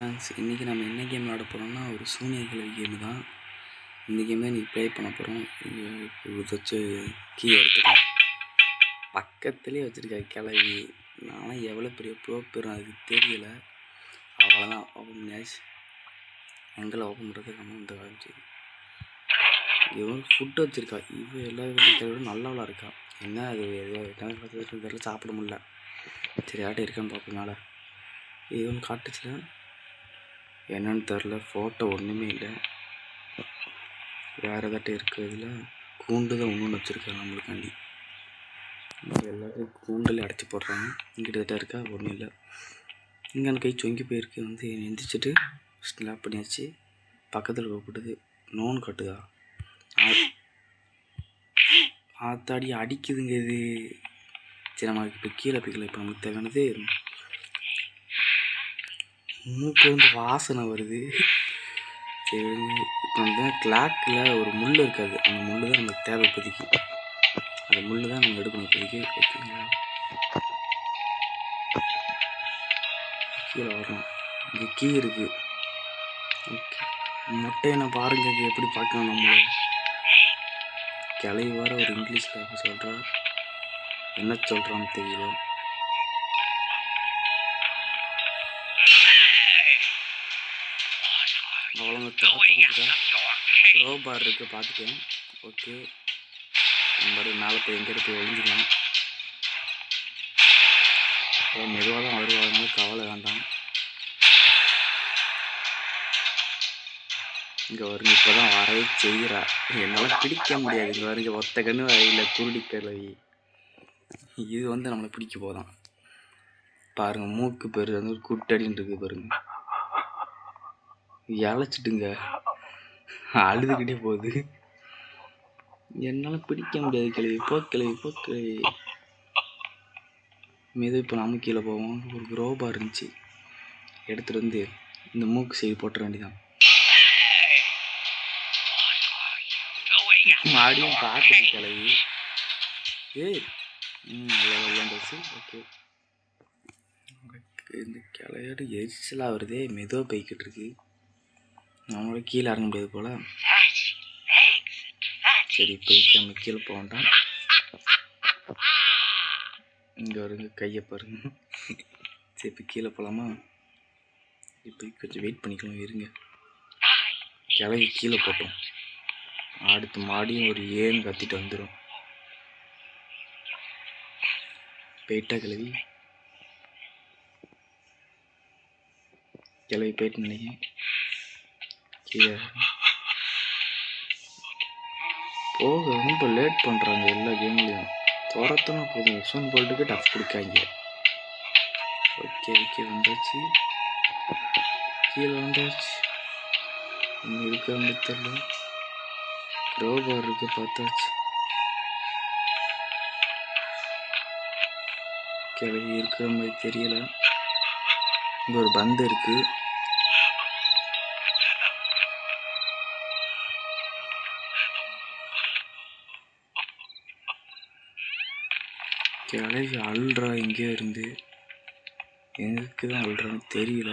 இன்றைக்கி நம்ம என்ன கேம் விளாட போகிறோம்னா ஒரு சூனிய கிழவி கேமு தான். இந்த கேம் தான் இன்றைக்கி ப்ளே பண்ண போகிறோம். வச்சு கீ எடுத்துக்கலாம். பக்கத்துலேயே வச்சுருக்கா கிழவி. நானும் எவ்வளோ பெரிய ப்ரோப்பரும் அதுக்கு தெரியலை. அவ்வளோதான் ஓப்பன் பண்ணியாச்சு. எங்களை ஓப்பன் பண்ணுறது நம்ம இந்த ஆரம்பிச்சு இவன் ஃபுட்டு வச்சுருக்கா. இவன் எல்லா கிழவியும் நல்லவளாக இருக்கா. என்ன அது என்ன சாப்பிட முடியல. சரி ஆட்டை இருக்கான்னு பார்ப்போம். மேலே இது ஒன்று காட்டுச்சுன்னா என்னன்னு தெரில. ஃபோட்டோ ஒன்றுமே இல்லை. வேறு ஏதாட்டும் இருக்கிறதுல கூண்டு தான் ஒன்று வச்சுருக்காங்க நம்மளுக்காண்டி. எல்லாத்தையும் கூண்டில் அடைச்சி போடுறாங்க. இங்கிட்ட இருக்கா ஒன்றும் இல்லை. இங்கே அந்த கை சொங்கி போயிருக்கு. எந்திரிச்சிட்டு ஸ்லாப் பண்ணியாச்சு. பக்கத்தில் போட்டுது நோன் கட்டுதா ஆத்தாடி அடிக்குதுங்க இது. சரி நம்ம இப்போ கீழே பிக்கல. இப்போ நமக்கு தேவையானது மூக்கு வந்து வாசனை வருது. சரி இப்போ வந்து கிளாக்கில் ஒரு முள் இருக்காது. அந்த முள் தான் நமக்கு தேவை இப்போதைக்கு. அந்த முள் தான் நம்ம எடுக்கணும் இப்போதைக்கு. ஓகேங்களா, கீழே வரணும். இங்கே கீ இருக்குது. ஓகே, மொட்டையை நான் பாருங்க எப்படி பார்க்கணும். நம்மளை கிளவி வர ஒரு இங்கிலீஷில் சொல்கிறா. என்ன சொல்கிறான்னு தெரியல. அவ்வளோ ரோபார் இருக்கு பார்த்துட்டேன். ஓகே, நம்ம மேலே போய் எங்கே போய் ஒழிஞ்சிக்கலாம். மெதுவாக தான் வருவாங்க, கவலை வேண்டாம். இங்கே வருங்க. இப்போ தான் வரவே செய்கிறா. என்னால் பிடிக்க முடியாது. இங்கே வருங்க. ஒத்த கண்ணு வரையில் குருடி கிழவி. இது வந்து நம்மளை பிடிக்க போதான். பாருங்கள், மூக்கு பேர் வந்து ஒரு குட்டடின்னு இருக்குது பாருங்க. இழைச்சிட்டுங்க அழுதுகிட்டே போகுது. என்னால் பிடிக்க முடியாது. கிழவி போ கிழவி போ கிழவி. மீது இப்போ நம்ம கீழே போவோம். ஒரு ரோபார் இருந்துச்சு, எடுத்துகிட்டு வந்து இந்த மூக்கு சைடு போட்டுற வேண்டியதான். மாடியும் பார்க்குது கிழவி. ஏய் விளையாண்டாச்சு. ஓகே, இந்த கிளையோட எரிச்சலாக வருதே. மெதுவாக போய்கிட்டு இருக்கு. நம்மளோட கீழே இறங்க முடியாது போல். சரி, போயிட்டு நம்ம கீழே போக வேண்டாம். இங்கே வருங்க, கையை பாருங்க. சரி, இப்போ கீழே போகலாமா? இப்போ கொஞ்சம் வெயிட் பண்ணிக்கலாம். இருங்க, கிளவி கீழே போட்டோம். அடுத்து மாடியும் ஒரு ஏன்னு கத்திட்டு வந்துடும். போயிட்டா கிளவி. கிளவி போயிட்டு நினைக்கிறேன். கீழே போக ரொம்ப லேட் பண்ணுறாங்க. எல்லா கேம்லேயும் துரத்துனா போதும். உசன் போல்ட்டுக்கு டஃப் கொடுக்காங்க. ஓகே ஓகே, வந்தாச்சு. கீழே வந்தாச்சு. இன்னும் இருக்காங்க தெரியல. ரோபார் இருக்கு, பார்த்தாச்சு. கிளவி இருக்கிற மாதிரி தெரியல. இங்கே ஒரு பந்து இருக்கு. கிளவி அழுறா. எங்கேயோ இருந்து எங்களுக்கு தான் அழுறான்னு தெரியல.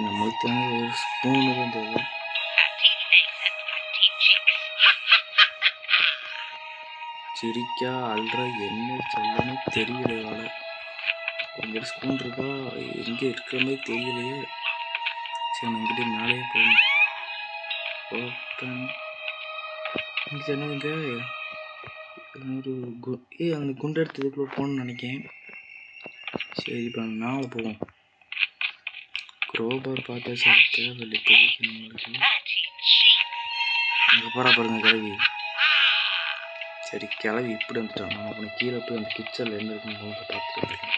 நம்மளுக்கு ஒரு ஸ்பூனு தான் தேவை. சிரிக்கா அழுறா. என்ன சொல்லணும்னு தெரியல. வேலை எங்கிட்ட ஸ்பூன் இருக்கா, எங்கே இருக்கிற மாதிரி தெரியலையே. சரி, எங்கிட்ட மேலேயே போகணும். ஓப்பன் சொன்னதுங்க. ஒரு அந்த குண்டு எடுத்ததுக்குள்ளே போகணும்னு நினைக்கிறேன். சரி, இப்போ நம்ம மேலே போவோம். ரோபார் பார்த்தாச்சு. தேவையில்லை இப்போதைக்கு நம்மளுக்கு. அங்கே போகிறா பாருங்க கிளவி. சரி, கிளவி இப்படி வந்துட்டான். நம்ம அப்புறம் கீழே போய் அந்த கிச்சனில் என்ன இருக்குன்னு பார்த்துட்டு வந்துருக்கோம்.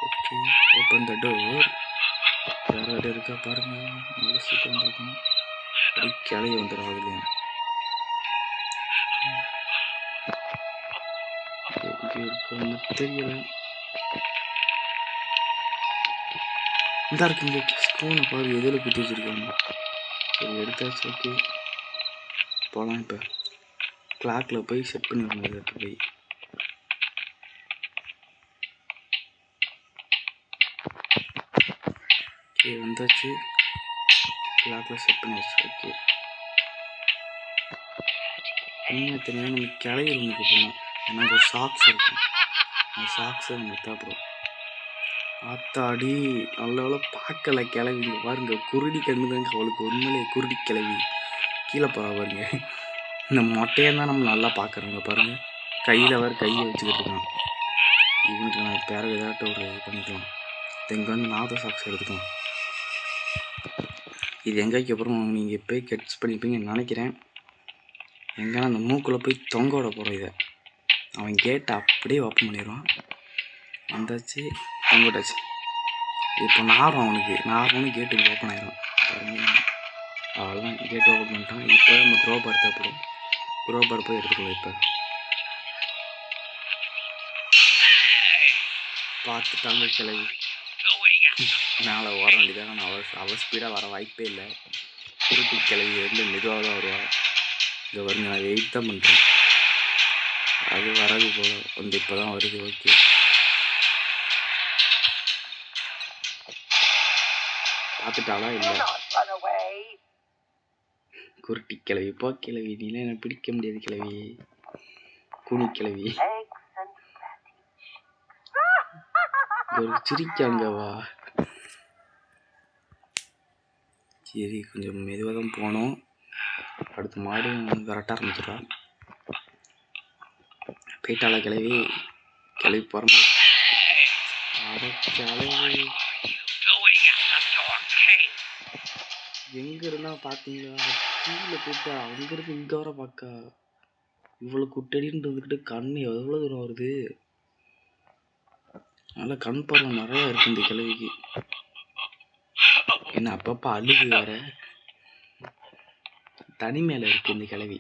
Okay, open the door. வேறு இடம் இருக்கா பாருங்க. நல்ல சீக்கிரம் பார்க்கணும். அப்படி கிளவி வந்துடும். அதுலேயும் இருக்குன்னு தெரியல. இந்த இருக்கு இந்த ஸ்பூனை பாரு, எதில் குத்தி வச்சுருக்காங்க. சரி, எடுத்தாச்சு. ஓகே, போகலாம். இப்போ கிளாக்கில் போய் செட் பண்ணிடணும். இதை போய் ஓகே வந்தாச்சு. கிளாக்கில் செட் பண்ணியாச்சு. ஓகே இன்னும் தெரியாது. நம்ம கிளவி ரூமுக்கு போகணும். ஏன்னா ஒரு சாக்ஸ் இருக்கும். அந்த சாக்ஸை நம்மளுக்கு தேவைப்படும். ஆத்தாடி நல்ல பார்க்கல கிளவி. பாருங்க குருடி கண்ணுதாங்க அவளுக்கு. உண்மையிலே குருடி கிளவி கீழே போகிறா பாருங்க. இந்த மொட்டையை தான் நம்ம நல்லா பார்க்குறோங்க பாருங்க. கையில் வேறு கையை வச்சுக்கிட்டு இருக்கான். இவனுக்கு நான் வேற ஏதாட்டும் ஒரு இது பண்ணிக்கலாம். இங்கே வந்து நாத சாக்ஸ் எடுத்துக்கலாம். இது எங்கேக்கு அப்புறம் நீங்கள் போய் கெட்ஸ் பண்ணிப்பீங்கன்னு நினைக்கிறேன். எங்கன்னா அந்த மூக்கில் போய் தொங்க விட போகிறோம். இதை அவன் கேட்டை அப்படியே ஓப்பன் பண்ணிடுவான். வந்தாச்சு, தொங்க விட்டாச்சு. இப்போ நாரும் அவனுக்கு நார்மலும் கேட்டு ஓப்பன் ஆயிடும். அவ்வளோதான், கேட்டு ஓப்பன் பண்ணிட்டான். இப்போ நம்ம குரோபார் தேவைப்படும். குரோபார் போய் எடுத்துக்கலாம். இப்போ பார்த்துட்டாங்க கிளவி. மேலே ஓட வேண்டியதாக. நான் அவள் ஸ்பீடாக வர வாய்ப்பே இல்லை. குருட்டி கிளவி வந்து மெதுவாக தான் வருவா. இதை வருங்க, நான் வெயிட் தான் பண்ணுறேன். அது வராது போல வந்து இப்போ தான் வருது. ஓகே பார்த்துட்டாளா? இல்லை குருட்டி கிளவி. போ கிளவி, நீலாம் எனக்கு பிடிக்க முடியாது கிளவி. கூனி கிளவி ஒரு சிரிக்காங்கவா. சரி கொஞ்சம் மெதுவாக தான் போனோம். அடுத்த மாடு விரட்ட ஆரம்பிச்சிடா. போயிட்டாளா கிளவி? கிளவி போகிற கிளவி எங்கே இருந்தால் பார்த்தீங்களா? கீழே போயிட்டா. அங்கேருந்து இங்கே வர பார்க்கா. இவ்வளோ குட்டடின்னு இருந்துக்கிட்டு கண் எவ்வளோ தூரம் வருது. நல்லா கண் பார்வை நிறையா இருக்குது இந்த கிளவிக்கு. என்ன அப்பப்போ அழுகு வேற. தனிமையில் இருக்குது இந்த கிளவி.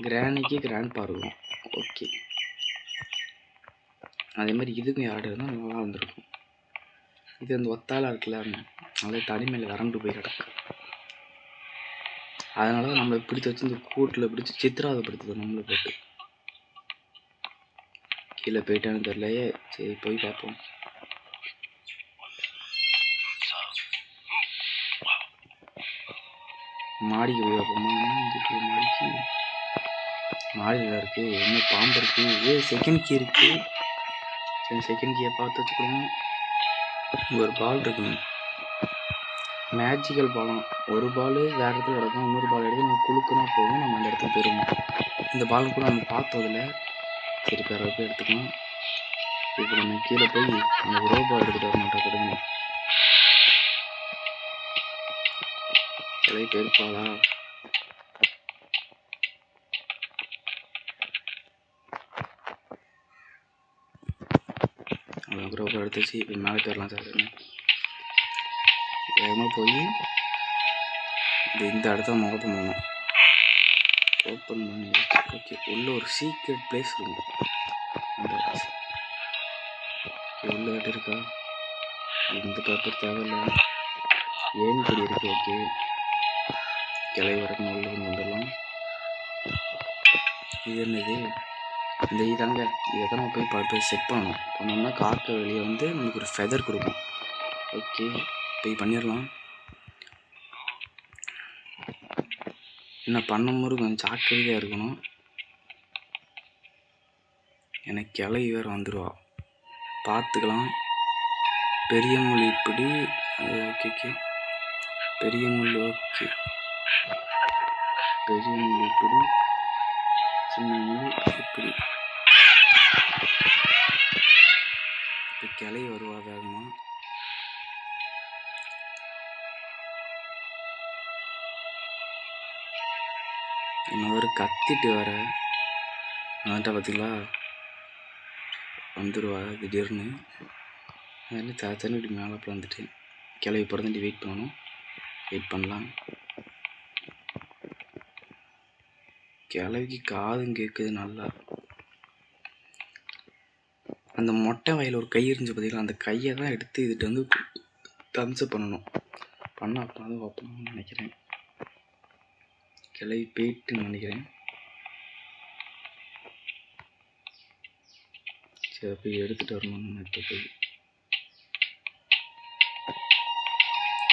கிராண்டிக்கு கிராண்ட் பார்க்கும். ஓகே அதே மாதிரி இதுக்கும் யார்டு இருந்தால் நல்லா வந்திருக்கும். இது அந்த ஒத்தாலாக இருக்குல்ல, அதே தனிமையில் வறண்டு போய் கிடக்கு. அதனால தான் நம்மளை பிடிச்சி வச்சு இந்த கூட்டில் பிடிச்சி சித்திராவதைப்படுத்துது நம்மளை போட்டு. கீழே போயிட்டான்னு தெரியலையே. சரி போய் பார்ப்போம். மாடிக்கு போய் பார்ப்போமா? மாடிக்கு மாடியில் இருக்குது. என்ன பாம்பு இருக்குது. செகண்ட் கீ இருக்குது. சரி செகண்ட் கீயை பார்த்து வச்சுக்கணும். இங்கே ஒரு பால் இருக்குங்க, மேஜிக்கல் பாலம். ஒரு பால் வேறு இடத்துல கிடக்கும். இன்னொரு பால் எடுத்து நம்ம குழுக்குனா போதும், நம்ம அந்த இடத்துல போயிடுவோம். இந்த பால் கூட நம்ம பார்த்ததில்ல. சரி வேறு போய் எடுத்துக்கலாம். இப்போ நம்ம கீழே போய் அந்த ரோபா எடுத்துகிட்டு வர மாட்டோம். கொடுங்க கிளை போயிருப்பாளா? அவ்வளோ ரோபா எடுத்துச்சு. இப்போ மேலே போயிடலாம் சார். வேகமாக போய் இந்த இடத்த நம்ம ஓப்பன் பண்ணணும். ஓப்பன் பண்ணி ஓகே உள்ள ஒரு சீக்ரெட் பிளேஸ் இருக்கும். உள்ள இடம் இருக்கா? இந்த பேப்பர் தேவையில்லை. ஏன் இப்படி இருக்கு? ஓகே கிளை வரணும். உள்ள வந்துடலாம். இது என்னது? இந்த இதாங்க, இதை தான் நம்ம போய் செட் பண்ணணும். பண்ணோம்னா காக்க வெளியே வந்து நமக்கு ஒரு ஃபெதர் கொடுக்கும். ஓகே போய் பண்ணிடலாம். என்ன பண்ணும்போது கொஞ்சம் ஜாக்கிரதையாக இருக்கணும். எனக்கு கிளவி வேறு வந்துடுவா, பார்த்துக்கலாம். பெரிய முள் இப்படி. ஓகே ஓகே பெரிய முள். ஓகே பெரிய முள் இப்படி, சின்ன முள் இப்படி. இப்போ கிளவி வருவா வேகமாக. என்ன ஒரு கத்திட்டு வர வந்துட்டா பார்த்தீங்களா? வந்துடுவா திடீர்னு. அதில் தாத்தானு இப்படி மேலே வந்துட்டு கிளவி பிறந்துட்டு வெயிட் பண்ணணும். வெயிட் பண்ணலாம். கிளவிக்கு காதும் கேட்குது நல்லா. அந்த மொட்டை வயலில் ஒரு கை இருந்துச்சு பார்த்தீங்களா? அந்த கையை தான் எடுத்து இதுட்டு வந்து தம்ஸ்அப் பண்ணணும். பண்ண அப்போ தான் ஓப்பன் நினைக்கிறேன். கிளவி போயிட்டுன்னு நினைக்கிறேன். சரி போய் எடுத்துகிட்டு வரணும். இப்போ போய்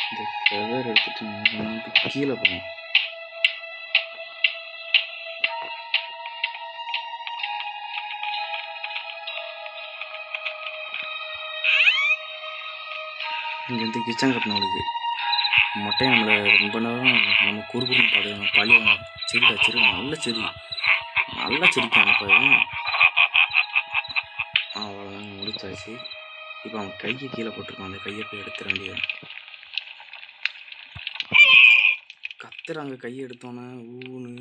இந்த ஃபெதர் எடுத்துகிட்டு கீழே போகணும். இங்கே வந்து கிச்சன் கட்டினவங்களுக்கு மொட்டையை நம்மளை ரொம்ப நேரம் நம்ம குறுக்குன்னு பார்த்து பழியாங்க. சரிடா சரி, நல்ல செடி நல்லா செடிக்கான பையன். அவ்வளோதாங்க, முடிச்சாச்சு. இப்போ அவன் கையை கீழே போட்டிருக்கான். அந்த கையை போய் எடுத்துட வேண்டியது. கத்துறாங்க கையை எடுத்தோன்னே ஊன்னு.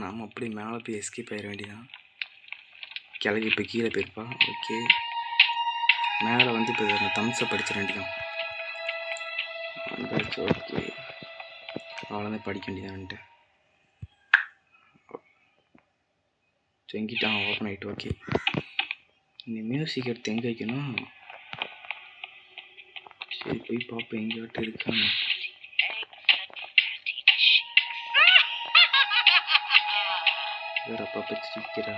நாம் அப்படி மேலே போய் எஸ்கேப் ஆகிட வேண்டியதான். கிளவி இப்போ கீழே போயிருப்பா. ஓகே, மேலே வந்து இப்போ அந்த தம்ஸை படிச்சிட வேண்டியதான். வந்தாச்சு. ஓகே, அவ்வளோதான், படிக்க வேண்டியதான்ட்டு எங்கிட்டான் ஓப்பன் ஆகிட்டு. ஓகே, இந்த மியூசிக் எடுத்து எங்கே வைக்கணும்? சரி போய் பார்ப்போம் எங்கேயாட்டு இருக்கான்னு. வேற அப்பப்போ சிரிக்கிறா.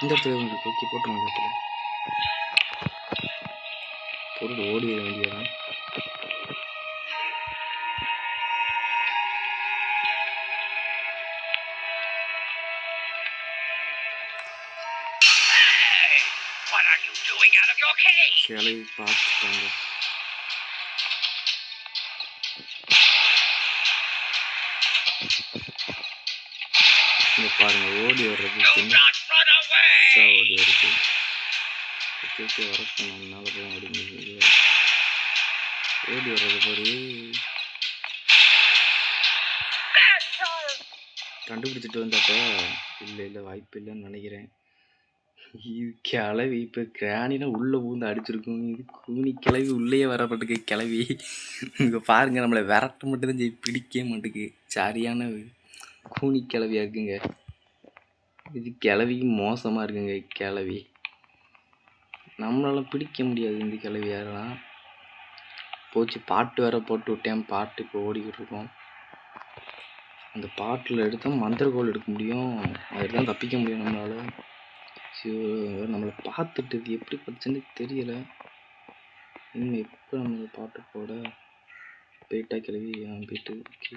இந்த இடத்துல உங்களுக்கு ஓகே போட்டுருங்க. இந்த இடத்துல பொருள் ஓடிட வேண்டியதான். சிலை பார்த்துட்டாங்க. இங்க பாருங்க, ஓடி வர்றது ஓடி வருது. ஓகே வரட்டும், நம்மளால போக முடியுது. ஓடி வர்றது பாரு, கண்டுபிடிச்சிட்டு வந்தாப்பா. இல்லை வாய்ப்பு இல்லைன்னு நினைக்கிறேன். இது கிளவி இப்போ கிராணினா உள்ளே பூந்து அடிச்சிருக்கும். இது கூனி கிளவி உள்ளேயே வரப்பட்டுக்கு கிளவி. இங்கே பாருங்க, நம்மளை விரட்ட மட்டும்தான் செய்ய, பிடிக்கவே மாட்டுக்கு. சரியான கூனி கிளவியாக இருக்குங்க. இது கிளவிக்கு மோசமாக இருக்குங்க. கிளவி நம்மளால பிடிக்க முடியாது. இந்த கிளவி யாரெல்லாம் போச்சு. பாட்டு வேற போட்டு விட்டேன். பாட்டு இப்போ ஓடிக்கிட்டு இருக்கோம். அந்த பாட்டில் எடுத்தால் மந்திரக்கோள் எடுக்க முடியும். அதில் தான் தப்பிக்க முடியும் நம்மளால. நம்மளை பார்த்துட்டு இது எப்படி படிச்சுன்னு தெரியல. இன்னும் எப்போ நம்ம பாட்டு போட போயிட்டா கிளவி போயிட்டு. ஓகே,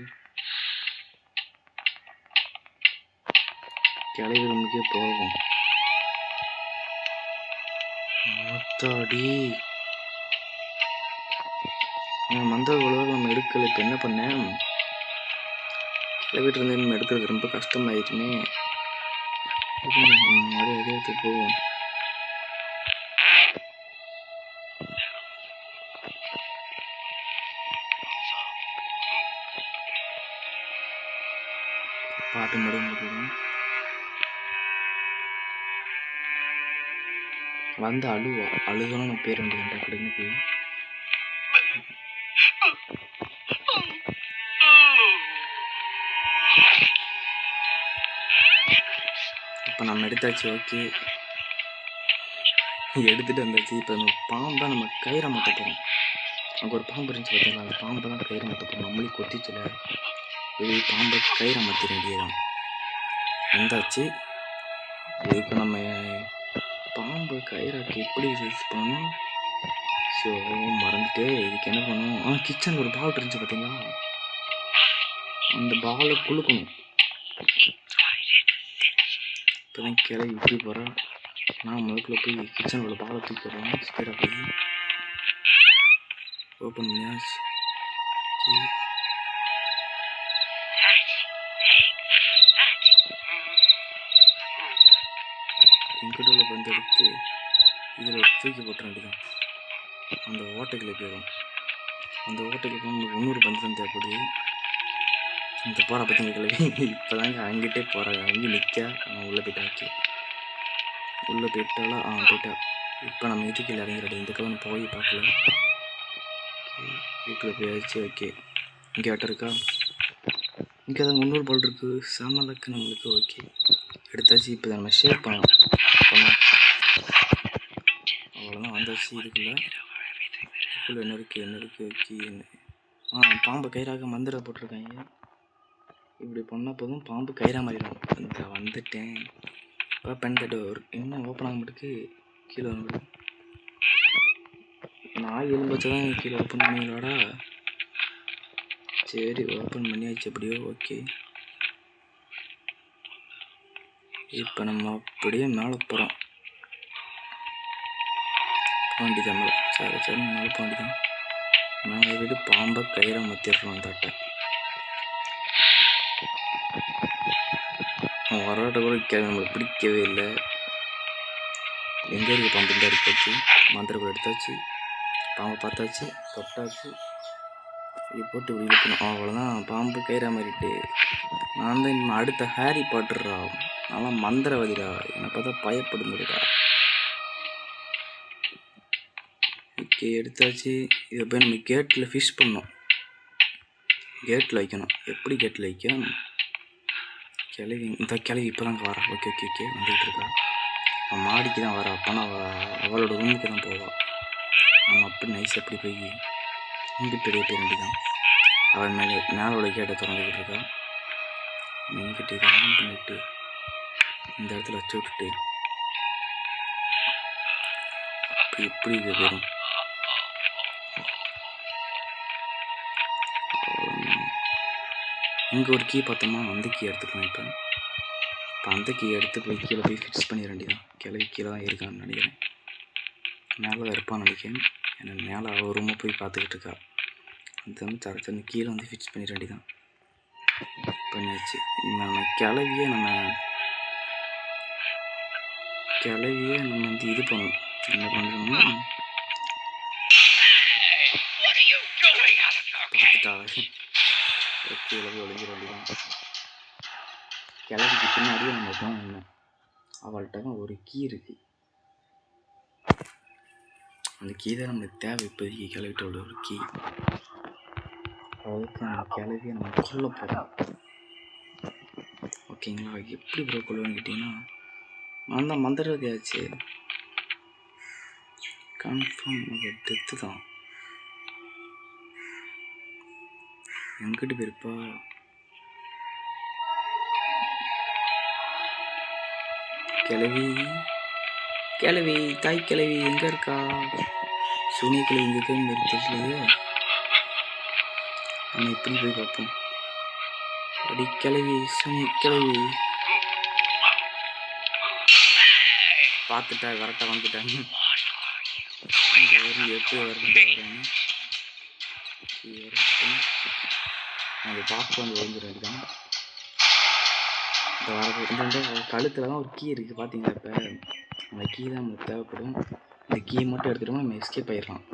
கிளவி ரூமுக்கே போகும். மொத்தாடி மந்திரக்கோள் நம்ம எடுக்கல. இப்போ என்ன பண்ணேன், கிளவிட்டு இருந்து நம்ம எடுக்கிறது ரொம்ப கஷ்டமாயிடுச்சுமே. அதே இடத்துக்கு போவோம். பாட்டு முடியும் வந்து அழுகணும். நம்ம பேர் வேண்டியது அப்படின்னு போய் இப்போ நம்ம எடுத்தாச்சு. ஓகே, எடுத்துகிட்டு வந்தாச்சு. இப்போ நம்ம பாம்பை நம்ம கயிறை மாட்ட போகிறோம். அங்கே ஒரு பாம்பு இருந்துச்சு பார்த்தீங்களா, அந்த பாம்பை தான் கயிறை மாட்ட போகிறோம். நம்மளே கொத்திச்சில போய் பாம்பை கயிறை மாற்றிட வேண்டியதான். வந்தாச்சு. இதுக்கு நம்ம பாம்பு கயிறாக்கு எப்படி யூஸ் பண்ணணும்? ஸோ மறந்துட்டு இதுக்கு என்ன பண்ணணும், கிச்சன் ஒரு பால் இருந்துச்சு பார்த்தீங்களா, அந்த பாலை குளுக்கணும். இப்போ தான் கிளவி விட்டு போகிறேன். நான் முதல்ல போய் கிச்சனோட பாலை தூக்கி போடுறேன். ஸ்பீடாக போய் ஓப்பன் பண்ணியாச்சு. எங்கிட்ட பந்து எடுத்து இதில் தூக்கி போட்டுற வேண்டியதான். அந்த ஓட்டைகளை போயிடும். அந்த ஓட்டைகளுக்கு நம்மளுக்கு 100 பந்து தான் தேவைப்படுது. இந்த போகிற பற்றி கிளவி இப்போ தாங்க அங்கிட்டே போகிறாங்க. அங்கே நிற்க உள்ளே போயிட்டாச்சு. உள்ளே போயிட்டாலும் போயிட்டா. இப்போ நம்ம இதுக்கு இறங்கிறது. இந்த கவனம் போய் பார்க்கல. இதுக்குள்ளே போயாச்சு. ஓகே, இங்கே ஆட்டம் இருக்கா? இங்கே தான் 300 பால் இருக்குது. சமலக்கு நம்மளுக்கு. ஓகே, எடுத்தாச்சு. இப்போ நம்ம ஷேர் பண்ணலாம். அவ்வளோதான், வந்தாச்சு. இதுக்குள்ளே என்ன இருக்குது கீ பாம்பு கயிறாக மந்திரம் போட்டிருக்காங்க. இப்படி பண்ண போதும் பாம்பு கயிறா மாறிடும். இந்த வந்துட்டேன் இப்போ பென் தட்டு என்ன ஓப்பன் ஆக மாட்டுக்கு கீழே வந்து நான் எலும்பு வச்சு தான் கீழே ஓப்பன் பண்ணுவீங்களாடா. சரி ஓப்பன் பண்ணியாச்சு எப்படியோ. ஓகே இப்போ நம்ம அப்படியே மேலே போகிறோம். வேண்டிதான் மேலே. சரி மேலே போக வேண்டிதான். மேலே விட்டு பாம்பை கயிறை மத்திடுறோம் தட்டை. வராட்ட கூட நம்மளுக்கு பிடிக்கவே இல்லை. எங்கே இருக்குது பாம்பு? இந்த எடுத்தாச்சு, மந்திரக்குள்ள எடுத்தாச்சு, பாம்பை பார்த்தாச்சு, தொட்டாச்சு, இது போட்டு இப்படி இழுக்கணும். அவ்வளோதான், பாம்பு கயிறா மாறிட்டு. நான் தான் இன்னும் அடுத்த ஹாரி பாட்டர்ரா, நல்லா மந்திரவாதிடா, என்னை பார்த்தா பயப்படுங்கடா. ஓகே எடுத்தாச்சு. இதை போய் நம்ம கேட்டில் ஃபிஷ் பண்ணோம். கேட்டில் வைக்கணும். எப்படி கேட்டில் வைக்கணும்? கிளவி இந்த கிளவி இப்போ தான் வரா. ஓகே வந்துகிட்டு இருக்கா. அவன் மாடிக்கு தான் வரா. அப்போனா அவளோட ரூமுக்கு தான் போவாள். நம்ம அப்படி நைஸ் அப்படி போய் இங்கிட்டு போய் வேண்டிதான். அவள் மேலோட கேட்டை திறந்துக்கிட்டு இருக்கா. இங்கிட்டு இதை ஆன் பண்ணிவிட்டு இந்த இடத்துல வச்சு விட்டுட்டு அப்படி இப்படி இது வரும். இங்கே ஒரு கீ பார்த்தோமா, அந்த கீ எடுத்துக்கலாம். இப்போ அந்த கீ எடுத்து போய் கீழே போய் ஃபிக்ஸ் பண்ணிட வேண்டியதான். கிளவி கீழே தான் இருக்கான்னு நினைக்கிறேன். மேலே தான் இருப்பான்னு நினைக்கிறேன். ஏன்னா மேலே அவள் ரூமை போய் பார்த்துக்கிட்டு இருக்கா. அது வந்து சரச்சன்னு கீழே வந்து ஃபிக்ஸ் பண்ணிட வேண்டியதான். பண்ணியாச்சு. நம்ம கிளவியை நம்ம வந்து இது பண்ணணும். என்ன பண்ணுறோம்னா பார்த்துட்டாவே கீழே போய் ஒழிஞ்சிட வேண்டியதான். கிளவிக்கு பின்னாடியே நம்ம தான் என்ன, அவள்கிட்ட தான் ஒரு கீ இருக்குது. அந்த கீ தான் நம்மளுக்கு தேவை இப்போதைக்கு. கிளவிட்டோட ஒரு கீ. அதுக்கு அந்த கிளவியை நம்ம கொல்ல போகிறோம். ஓகேங்களா? எப்படி ப்ரோ கொள்ளுவேன்னு கேட்டிங்கன்னா, நான் தான் மந்திரவாதியாச்சு. கன்ஃபார்ம் அது டெத்து தான். எங்கிட்டு போயிருப்பா? கிளவி தாய் கிளவி எங்கே இருக்கா? சூனிய கிளவி இங்கே தெரியலையே. நம்ம எப்படி போய் பார்ப்போம். அடி கிளவி, சூனிய கிளவி பார்த்துட்டா கரெக்டாக வந்துட்டாங்க. இங்கே வரும் எப்படி வரட்டு வரேன்னு அந்த பார்த்து வந்து ஒழிஞ்சிட வேண்டியதான். இந்த கழுத்தில் தான் ஒரு கீ இருக்குது பார்த்தீங்களா? இப்போ அந்த கீ தான் நமக்கு தேவைப்படும். இந்த கீ மட்டும் எடுத்துகிட்டோம்னா நம்ம எஸ்கேப் ஆயிடலாம்.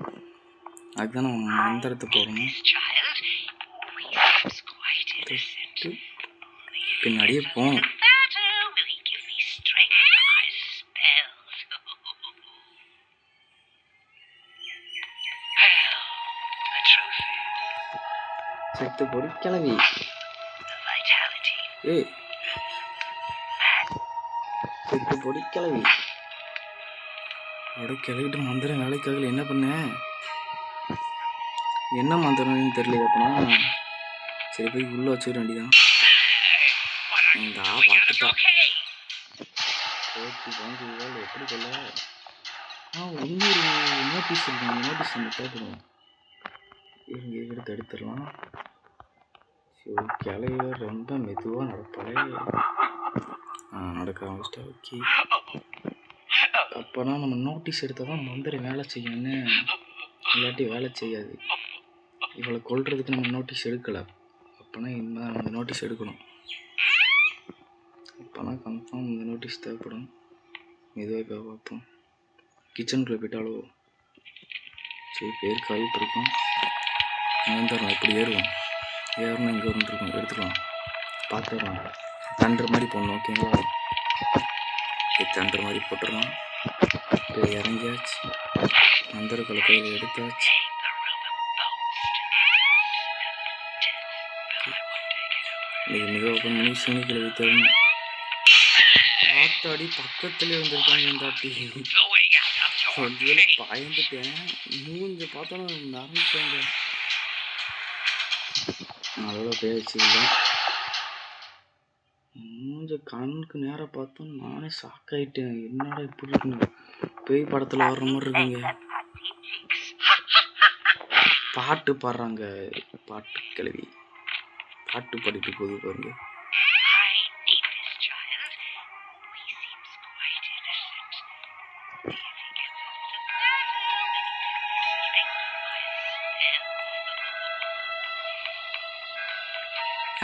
அதுதான் நம்ம மந்திரத்தை போடணும். பின்னாடியே போகணும். செத்து போடு கிளவி. ஏய் செத்து போடு கிளவி. அட கிளவிட்டு மந்திரம் வேலைக்காகல. என்ன பண்ண? என்ன மந்திரம்னு தெரியல. அப்படின்னா சரி போய் உள்ள வச்சுக்க வேண்டியதான். இந்த பார்த்துட்டா போச்சு வாங்கி எப்படி கொள்ள. இன்னொரு நோட்டீஸ் இருக்கு. அந்த நோட்டீஸ் நம்ம தேவைப்படுவோம். இங்கே எடுத்து எடுத்துடலாம். கிளைய ரொம்ப மெதுவாக நடப்பாளே. நடக்க ஆரம்பிச்சிட்டா. ஓகே அப்போனா நம்ம நோட்டீஸ் எடுத்தால் தான் மந்திரம் வேலை செய்யணும்னு, இல்லாட்டி வேலை செய்யாது. இவளை கொல்றதுக்கு நம்ம நோட்டீஸ் எடுக்கலை. அப்போனா இனிமேல் நம்ம நோட்டீஸ் எடுக்கணும். அப்போனா கன்ஃபார்ம் இந்த நோட்டீஸ் தேவைப்படும். மெதுவாக இப்போ பார்ப்போம். கிச்சனுக்குள்ளே போயிட்டாலோ சரி பேருக்கு வாய்ப்பு இருக்கும். தரலாம் இப்படி ஏறுவோம். ஏறணும் இங்கே வந்துருக்கோம். எடுத்துக்கலாம். பார்த்துடலாம். தண்டுற மாதிரி போடணும். ஓகேங்களா? தண்டுற மாதிரி போட்டுடலாம். இப்போ இறங்கியாச்சு. மந்திரக்கலை கையில் எடுத்தாச்சு. இது மிக ஓப்பன் பண்ணி சூனிகளை தரணும். காத்தாடி பக்கத்துலேயே வந்திருக்காங்க. இந்த தாட்டி கொஞ்சம் பயந்துட்டேன். மூஞ்ச பார்த்தோன்னா நடந்துட்டாங்க. அவ்வளோ பேச்சு இல்லை. மூஞ்ச கண்ணுக்கு நேராக பார்த்தோம் நானே ஷாக் ஆகிட்டேன். என்னடா இப்படி இருக்குன்னு, பேய் படத்தில் வர்ற மாதிரி இருக்குங்க. பாட்டு பாடுறாங்க, பாட்டு கிளவி பாட்டு பாடிட்டு போகுது பாருங்க.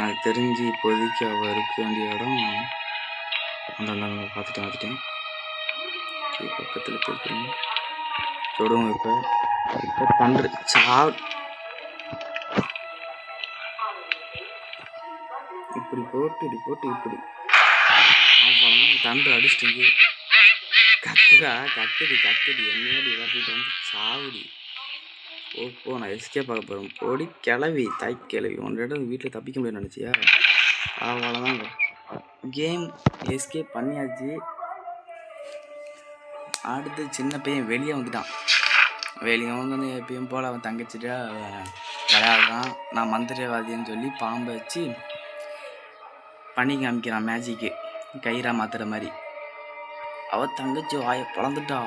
எனக்கு தெரிஞ்சு இப்போதைக்கு அவள் இருக்க வேண்டிய இடம் அந்த பார்த்துட்டேன். பக்கத்தில் போய்க்கிறேன் தொடுவோம். இப்போ தண்டு இப்படி போட்டு இப்படி அவ்வளோதான் தண்டு அடிச்சிட்டு கத்துடி என்னடி வரட்டு வந்து சாவுடி. ஓப்போ நான் எஸ்கே பார்க்க போகிறேன். போடி கிளவி தாய் கிளவி ஒன்ற இடம் வீட்டில் தப்பிக்க முடியும்னு நினச்சியா? அவ்வளோதாங்க, கேம் எஸ்கேப் பண்ணியாச்சு. அடுத்து சின்ன பையன் வெளியே வந்துட்டான். வெளியே வந்து எப்பயும் போல் அவன் தங்கச்சிட்டா விளையாடுறான். நான் மந்திரவாதின்னு சொல்லி பாம்பை வச்சு பண்ணி காமிக்கிறான் மேஜிக்கு, கயிறா மாத்துற மாதிரி. அவள் தங்கச்சி வாயை பிளந்துட்டா,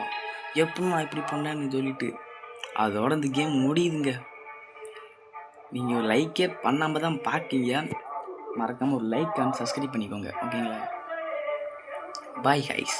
எப்படி நான் இப்படி பண்ணேன்னு சொல்லிட்டு. அதோட இந்த கேம் முடியுதுங்க. நீங்கள் லைக்கே பண்ணாமல் தான் பார்க்கீங்க. மறக்காமல் ஒரு லைக் அண்ட் சப்ஸ்கிரைப் பண்ணிக்கோங்க, ஓகேங்களா? Bye guys.